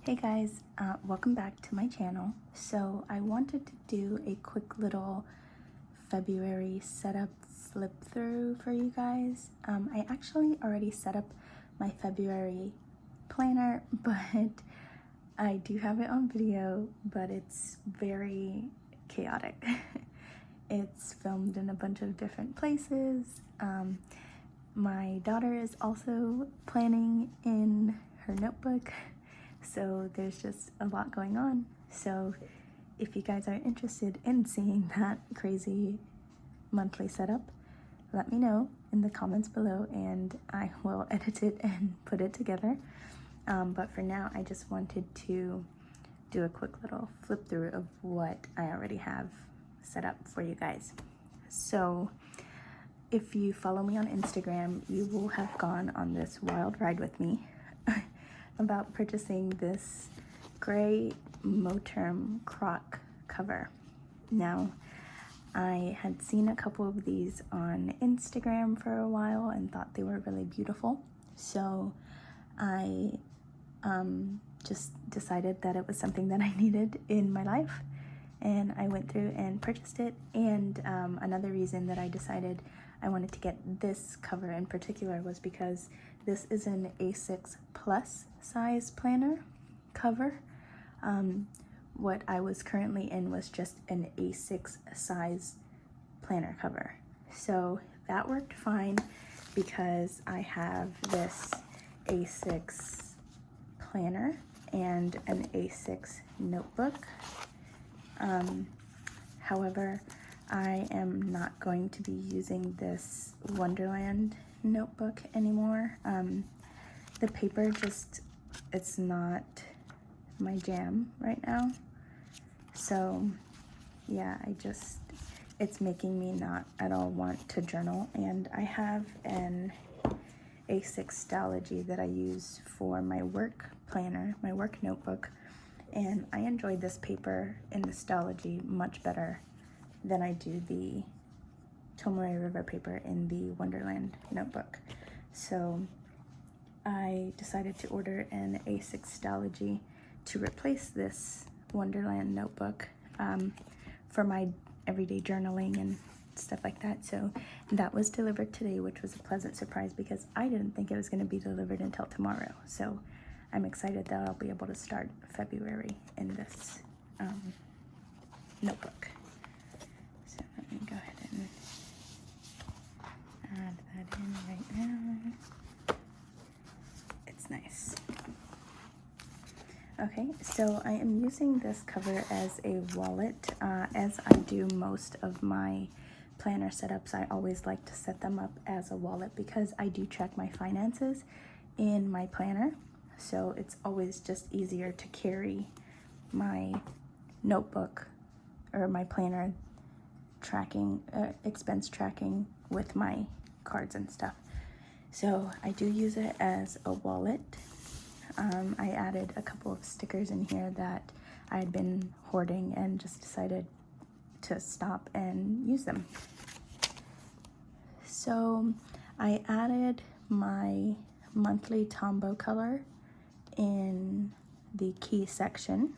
Hey guys, welcome back to my channel. So I wanted to do a quick little February setup flip through for you guys. I actually already set up my February planner, but I do have it on video, but it's very chaotic. It's filmed in a bunch of different places. My daughter is also planning in her notebook. So there's just a lot going on. So if you guys are interested in seeing that crazy monthly setup, let me know in the comments below and I will edit it and put it together. But for now, I just wanted to do a quick little flip through of what I already have set up for you guys. So if you follow me on Instagram, you will have gone on this wild ride with me about purchasing this gray Moterm croc cover. Now, I had seen a couple of these on Instagram for a while and thought they were really beautiful. So I just decided that it was something that I needed in my life. And I went through and purchased it. And another reason that I decided I wanted to get this cover in particular was because this is an A6 plus size planner cover. What I was currently in was just an A6 size planner cover. So that worked fine because I have this A6 planner and an A6 notebook. However, I am not going to be using this Wonderland notebook anymore. The paper just, it's not my jam right now. So yeah, it's making me not at all want to journal. And I have an A6 Stalogy that I use for my work planner, my work notebook. And I enjoy this paper in the Stalogy much better than I do the Tomoe River paper in the Wonderland notebook. So I decided to order an A6 Stalogy to replace this Wonderland notebook for my everyday journaling and stuff like that. So that was delivered today, which was a pleasant surprise because I didn't think it was going to be delivered until tomorrow. So I'm excited that I'll be able to start February in this notebook. So let me go ahead and add that in right now. It's nice. Okay, so I am using this cover as a wallet. As I do most of my planner setups, I always like to set them up as a wallet because I do check my finances in my planner. So it's always just easier to carry my notebook or my planner tracking, expense tracking with my cards and stuff. So I do use it as a wallet. I added a couple of stickers in here that I had been hoarding and just decided to stop and use them. So I added my monthly Tombow color in the key section,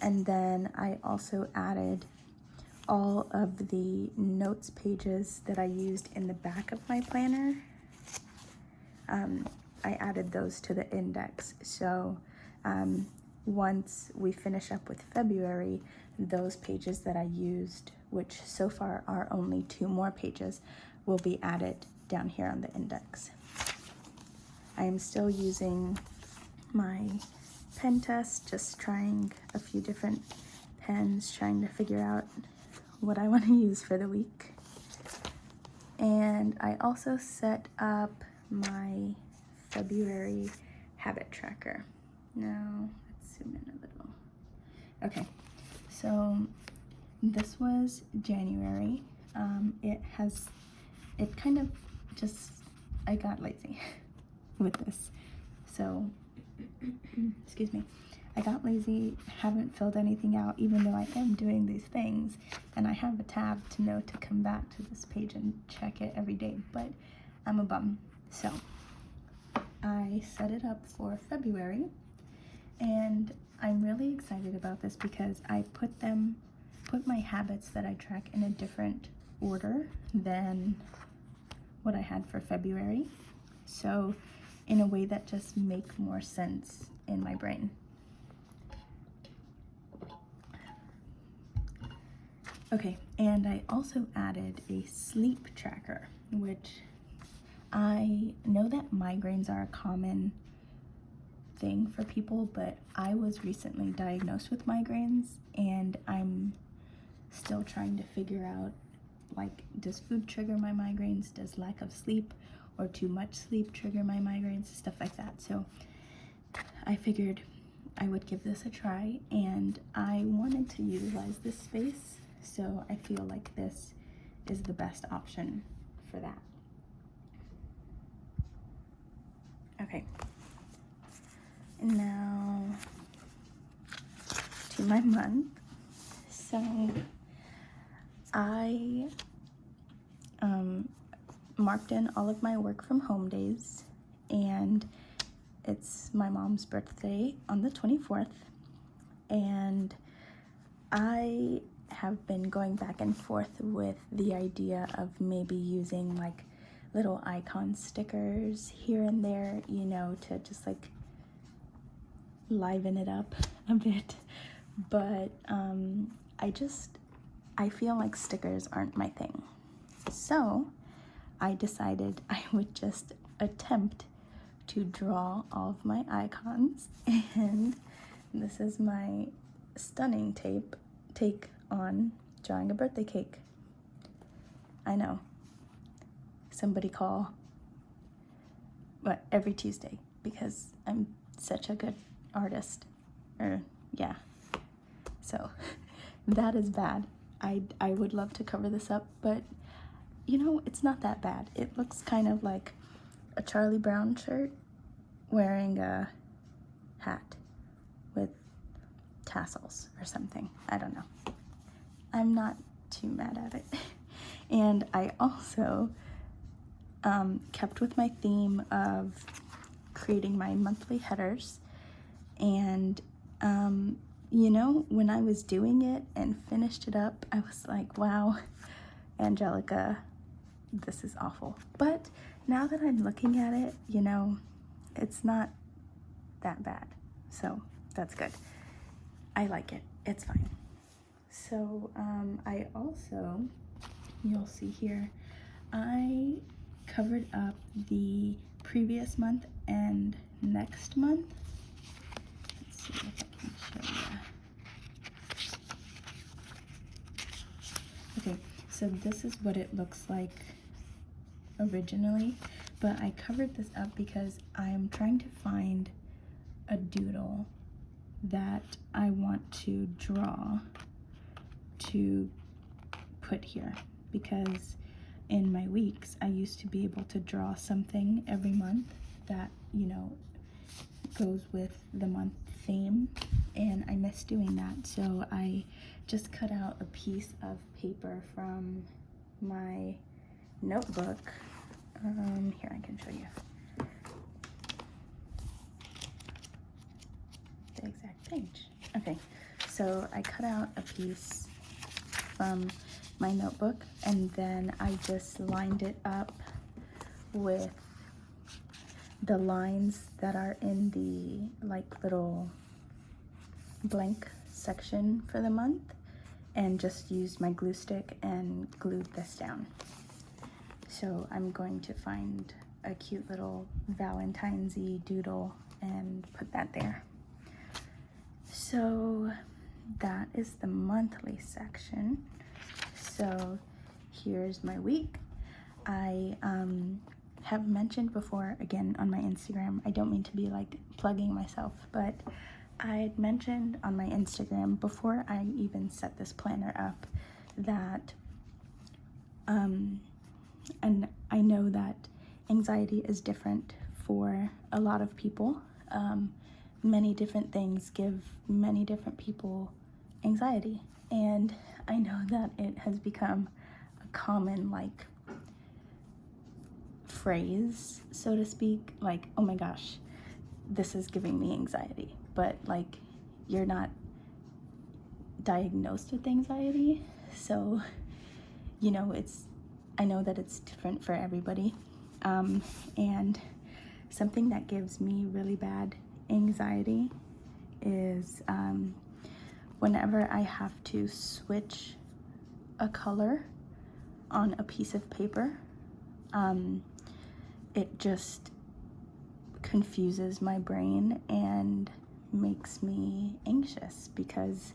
and then I also added all of the notes pages that I used in the back of my planner. I added those to the index. So once we finish up with February, those pages that I used, which so far are only 2 more pages, will be added down here on the index. I am still using my pen test, just trying a few different pens, trying to figure out what I want to use for the week. And I also set up my February habit tracker. Now, let's zoom in a little. Okay, so this was January. It kind of just, I got lazy with this. So, excuse me, I got lazy, haven't filled anything out, even though I am doing these things, and I have a tab to know to come back to this page and check it every day, but I'm a bum. So I set it up for February, And I'm really excited about this because I put my habits that I track in a different order than what I had for February. So in a way that just make more sense in my brain. Okay, and I also added a sleep tracker, which I know that migraines are a common thing for people, but I was recently diagnosed with migraines and I'm still trying to figure out, like, does food trigger my migraines? Does lack of sleep or too much sleep trigger my migraines? Stuff like that. So I figured I would give this a try, and I wanted to utilize this space, so I feel like this is the best option for that. Okay, and now to my month. So I marked in all of my work from home days, and it's my mom's birthday on the 24th, and I have been going back and forth with the idea of maybe using like little icon stickers here and there, you know, to just like liven it up a bit. But I feel like stickers aren't my thing. So I decided I would just attempt to draw all of my icons, and this is my stunning take on drawing a birthday cake. I know. Somebody call every Tuesday because I'm such a good artist. Yeah. So that is bad. I would love to cover this up, but you know, it's not that bad. It looks kind of like a Charlie Brown shirt wearing a hat with tassels or something. I don't know. I'm not too mad at it. And I also kept with my theme of creating my monthly headers. And you know, when I was doing it and finished it up, I was like, wow, Angelica, this is awful. But now that I'm looking at it, you know, it's not that bad. So that's good. I like it. It's fine. So I also, you'll see here, I covered up the previous month and next month. Let's see if I can show you. Okay, so this is what it looks like originally, but I covered this up because I'm trying to find a doodle that I want to draw to put here, because in my weeks I used to be able to draw something every month that, you know, goes with the month theme, and I miss doing that. So I just cut out a piece of paper from my notebook. Here, I can show you the exact page. Okay, so I cut out a piece from my notebook, and then I just lined it up with the lines that are in the like little blank section for the month, and just used my glue stick and glued this down. So I'm going to find a cute little Valentine's-y doodle and put that there. So that is the monthly section. So here's my week. I have mentioned before, again on my Instagram, I don't mean to be like plugging myself, but I had mentioned on my Instagram before I even set this planner up that and I know that anxiety is different for a lot of people. Many different things give many different people anxiety, and I know that it has become a common like phrase, so to speak, like, oh my gosh, this is giving me anxiety. but like you're not diagnosed with anxiety. So, you know, I know that it's different for everybody. And something that gives me really bad anxiety is whenever I have to switch a color on a piece of paper. It just confuses my brain and makes me anxious because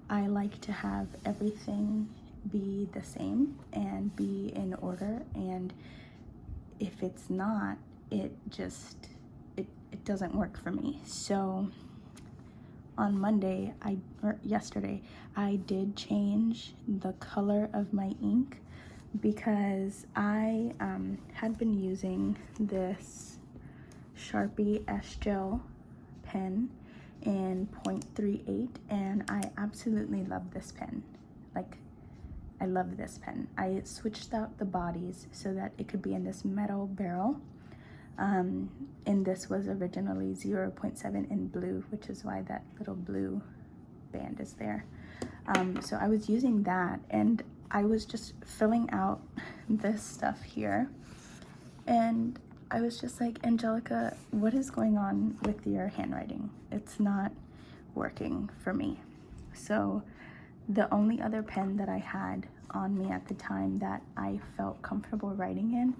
I like to have everything be the same and be in order, and if it's not, it doesn't work for me. So on yesterday, I did change the color of my ink because I had been using this Sharpie S-Gel pen in 0.38, and I absolutely love this pen. Like, I love this pen. I switched out the bodies so that it could be in this metal barrel. And this was originally 0.7 in blue, which is why that little blue band is there. So I was using that, and I was just filling out this stuff here, and I was just like, Angelica, what is going on with your handwriting? It's not working for me. So the only other pen that I had on me at the time that I felt comfortable writing in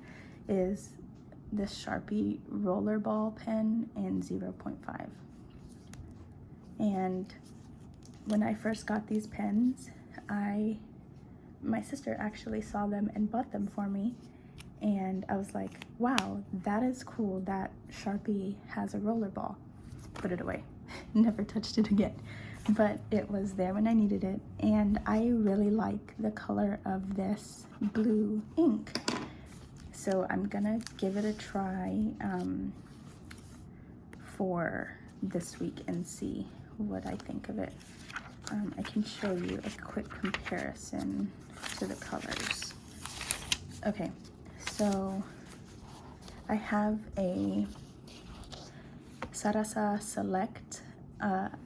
is this Sharpie rollerball pen in 0.5. And when I first got these pens, my sister actually saw them and bought them for me, and I was like, wow, that is cool that Sharpie has a rollerball. Put it away. Never touched it again. But it was there when I needed it, and I really like the color of this blue ink. So I'm gonna give it a try for this week and see what I think of it. I can show you a quick comparison to the colors. Okay, so I have a Sarasa Select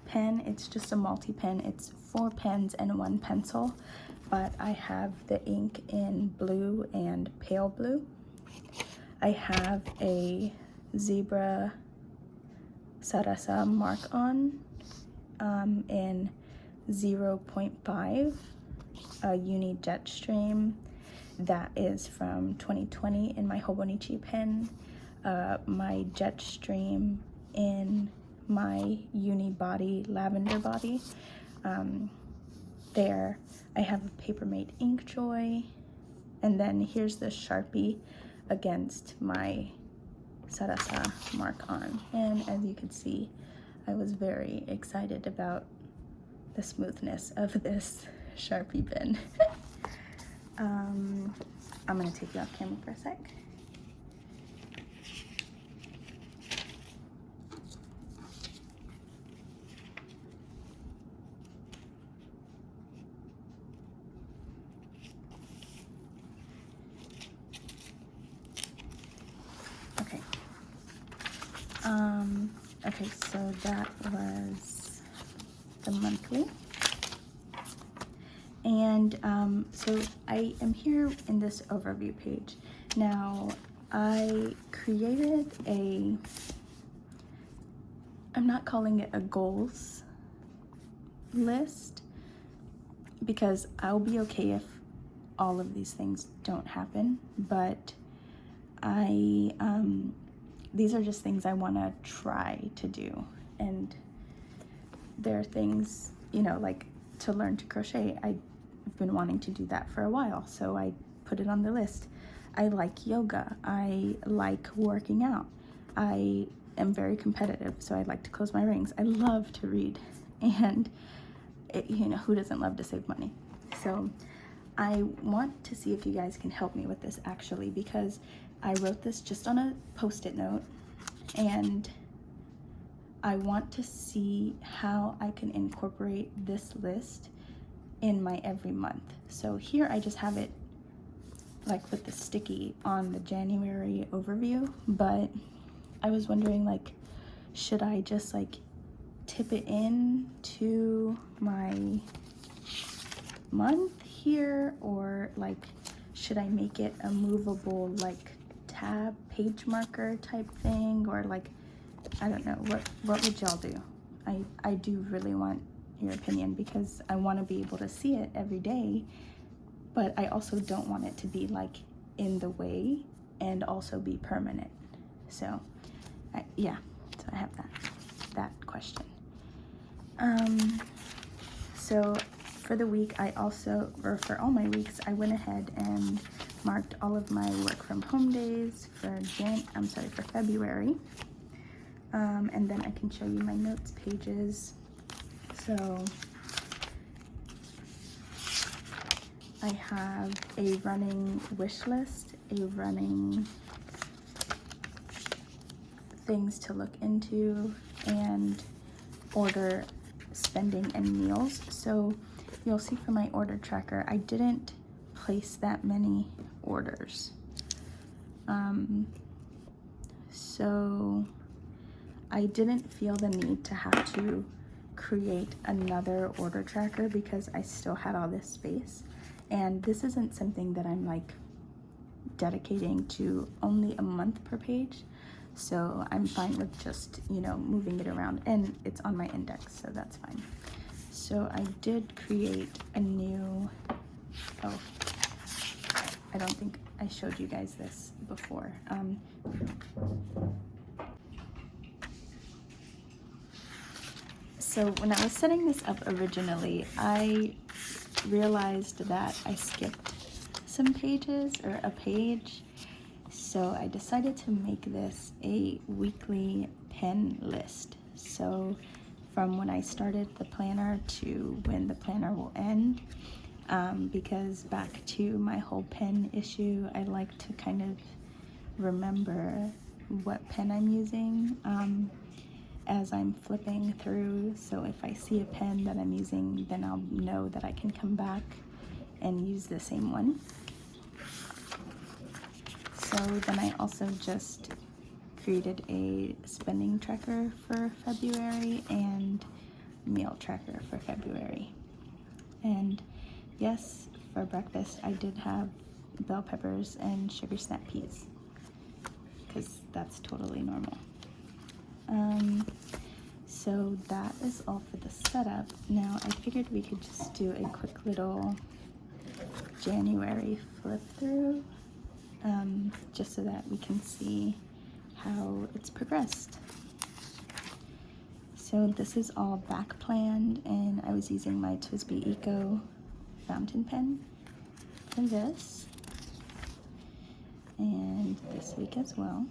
pen. It's just a multi-pen. It's 4 pens and 1 pencil, but I have the ink in blue and pale blue. I have a Zebra Sarasa Mark-On in 0.5, a Uni Jetstream that is from 2020 in my Hobonichi pen, my Jetstream in my Uni Body Lavender Body. There I have a Papermate Inkjoy, and then here's the Sharpie against my Sarasa Mark-On. And as you can see, I was very excited about the smoothness of this Sharpie pen. I'm gonna take you off camera for a sec. Okay. Okay, so that was the monthly. And so I am here in this overview page. Now, I created I'm not calling it a goals list, because I'll be okay if all of these things don't happen, but these are just things I want to try to do. And there are things, you know, like to learn to crochet. I've been wanting to do that for a while, so I put it on the list. I like yoga. I like working out. I am very competitive, so I like to close my rings. I love to read, and you know, who doesn't love to save money? So I want to see if you guys can help me with this, actually, because I wrote this just on a post-it note, and I want to see how I can incorporate this list in my every month. So here I just have it like with the sticky on the January overview, but I was wondering, like, should I just like tip it in to my month here, or like should I make it a movable like tab page marker type thing, or like I don't know, what would y'all do? I do really want your opinion because I want to be able to see it every day, but I also don't want it to be like in the way and also be permanent. So yeah, so I have that question. So for the week, I also, or for all my weeks, I went ahead and marked all of my work from home days for February. And then I can show you my notes pages. So I have a running wish list, a running things to look into, and order spending and meals. So you'll see from my order tracker, I didn't place that many orders. So I didn't feel the need to have to create another order tracker because I still had all this space. And this isn't something that I'm like dedicating to only a month per page. So I'm fine with just, you know, moving it around, and it's on my index, so that's fine. So I did create a new, oh, I don't think I showed you guys this before. So when I was setting this up originally, I realized that I skipped some pages, or a page. So I decided to make this a weekly pen list. So from when I started the planner to when the planner will end, because back to my whole pen issue, I like to kind of remember what pen I'm using as I'm flipping through. So if I see a pen that I'm using, then I'll know that I can come back and use the same one. So then I also just created a spending tracker for February and meal tracker for February. And yes, for breakfast I did have bell peppers and sugar snap peas because that's totally normal. So that is all for the setup. Now I figured we could just do a quick little January flip through, just so that we can see how it's progressed. So this is all back planned, and I was using my TWSBI Eco fountain pen for this, and this week as well.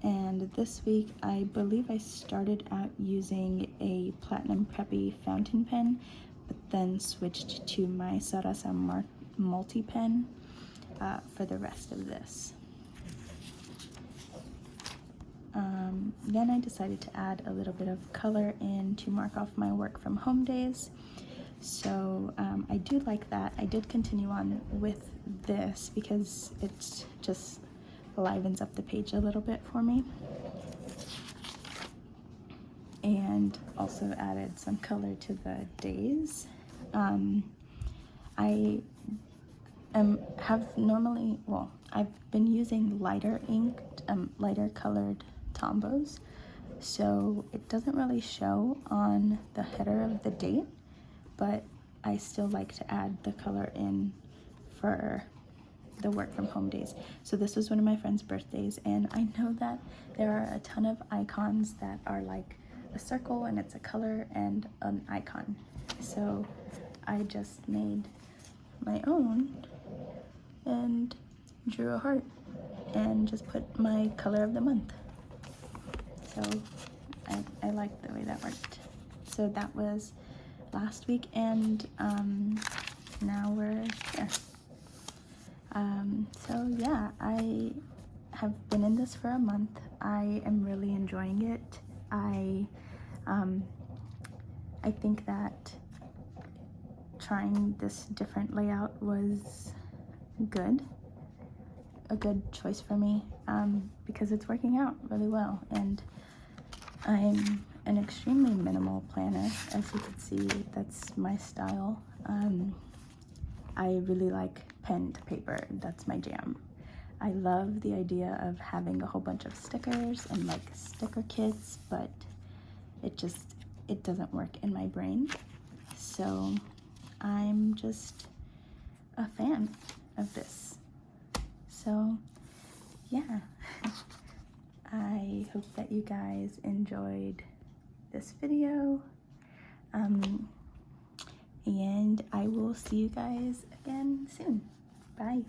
And this week, I believe I started out using a Platinum Preppy fountain pen, but then switched to my Sarasa multi pen for the rest of this. Then I decided to add a little bit of color in to mark off my work from home days. So I do like that. I did continue on with this because it's just livens up the page a little bit for me, and also added some color to the days. I've been using lighter inked, lighter colored Tombos, so it doesn't really show on the header of the date, but I still like to add the color in for the work from home days. So this was one of my friend's birthdays, and I know that there are a ton of icons that are like a circle and it's a color and an icon. So I just made my own and drew a heart and just put my color of the month. So I like the way that worked. So that was last week, and now we're here. So yeah, I have been in this for a month. I am really enjoying it. I think that trying this different layout was good. a good choice for me because it's working out really well, and I'm an extremely minimal planner. As you can see, that's my style. I really like pen to paper. That's my jam. I love the idea of having a whole bunch of stickers and like sticker kits, but it doesn't work in my brain. So I'm just a fan of this. So yeah, I hope that you guys enjoyed this video. And I will see you guys again soon. Bye.